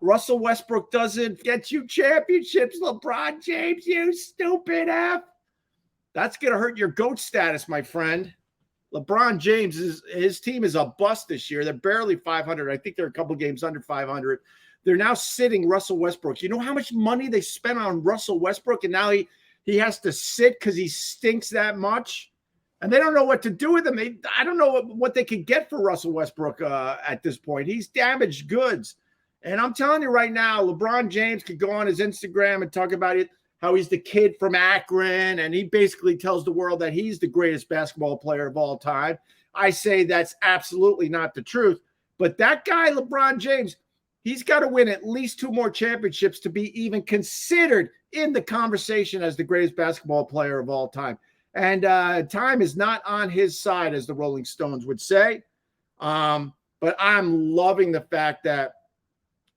Russell Westbrook doesn't get you championships, LeBron James, you stupid F. That's going to hurt your GOAT status, my friend. LeBron James, his team is a bust this year. They're barely 500. I think they're a couple games under 500. They're now sitting Russell Westbrook. You know how much money they spent on Russell Westbrook, and now he has to sit because he stinks that much? And they don't know what to do with him. I don't know what they could get for Russell Westbrook at this point. He's damaged goods. And I'm telling you right now, LeBron James could go on his Instagram and talk about it, how he's the kid from Akron, and he basically tells the world that he's the greatest basketball player of all time. I say that's absolutely not the truth. But that guy, LeBron James, he's got to win at least 2 more championships to be even considered in the conversation as the greatest basketball player of all time. And time is not on his side, as the Rolling Stones would say. But I'm loving the fact that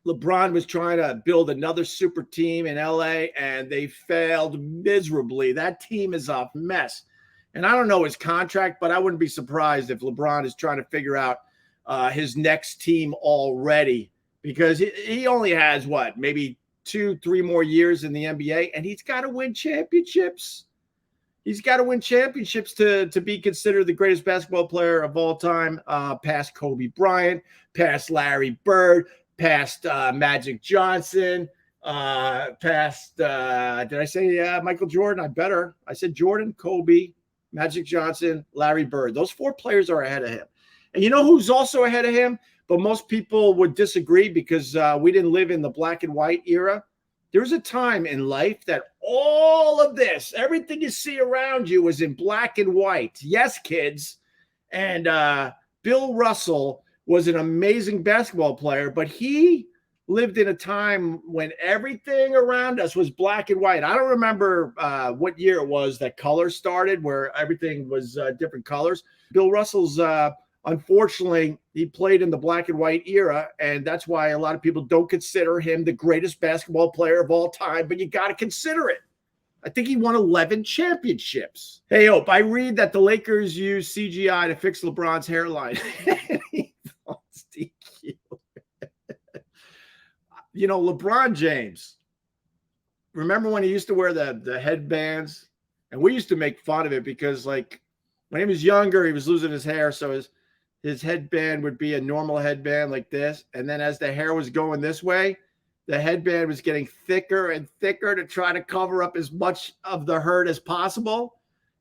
LeBron was trying to build another super team in LA, and they failed miserably. That team is a mess. And I don't know his contract, but I wouldn't be surprised if LeBron is trying to figure out his next team already, because he only has, maybe 2-3 more years in the NBA, and he's got to win championships. He's got to win championships to be considered the greatest basketball player of all time, past Kobe Bryant, past Larry Bird, past Magic Johnson, past, did I say Michael Jordan? I said Jordan, Kobe, Magic Johnson, Larry Bird. Those 4 players are ahead of him. And you know who's also ahead of him? But most people would disagree because we didn't live in the black and white era. There's a time in life that all of this, everything you see around you was in black and white. Yes, kids. And Bill Russell was an amazing basketball player, but he lived in a time when everything around us was black and white. I don't remember what year it was that color started, where everything was different colors. Bill Russell's, unfortunately, he played in the black and white era, and that's why a lot of people don't consider him the greatest basketball player of all time, but you got to consider it. I think he won 11 championships. Hey, Hope, I read that the Lakers use CGI to fix LeBron's hairline. You know, LeBron James, remember when he used to wear the headbands? And we used to make fun of it because, like, when he was younger, he was losing his hair, so his headband would be a normal headband like this. And then as the hair was going this way, the headband was getting thicker and thicker to try to cover up as much of the hurt as possible.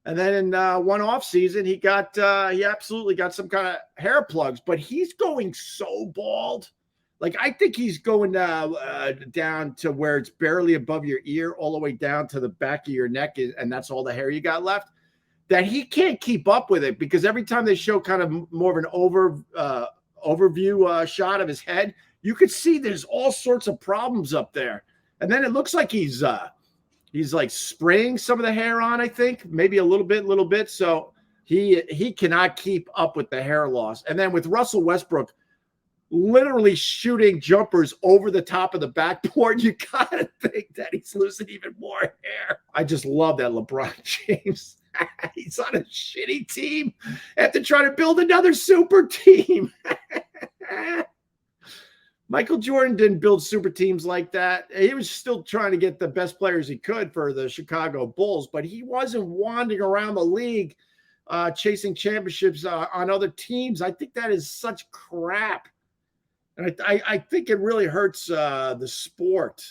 And then in one off season, he absolutely got some kind of hair plugs, but he's going so bald. Like, I think he's going down to where it's barely above your ear, all the way down to the back of your neck, and that's all the hair you got left, that he can't keep up with it, because every time they show kind of more of an overview shot of his head, you could see there's all sorts of problems up there. And then it looks like he's like spraying some of the hair on, I think, maybe a little bit. So he cannot keep up with the hair loss. And then with Russell Westbrook literally shooting jumpers over the top of the backboard, you gotta think that he's losing even more hair. I just love that LeBron James, he's on a shitty team, have to try to build another super team. Michael Jordan didn't build super teams like that. He was still trying to get the best players he could for the Chicago Bulls, but he wasn't wandering around the league chasing championships on other teams. I think that is such crap. And I think it really hurts the sport.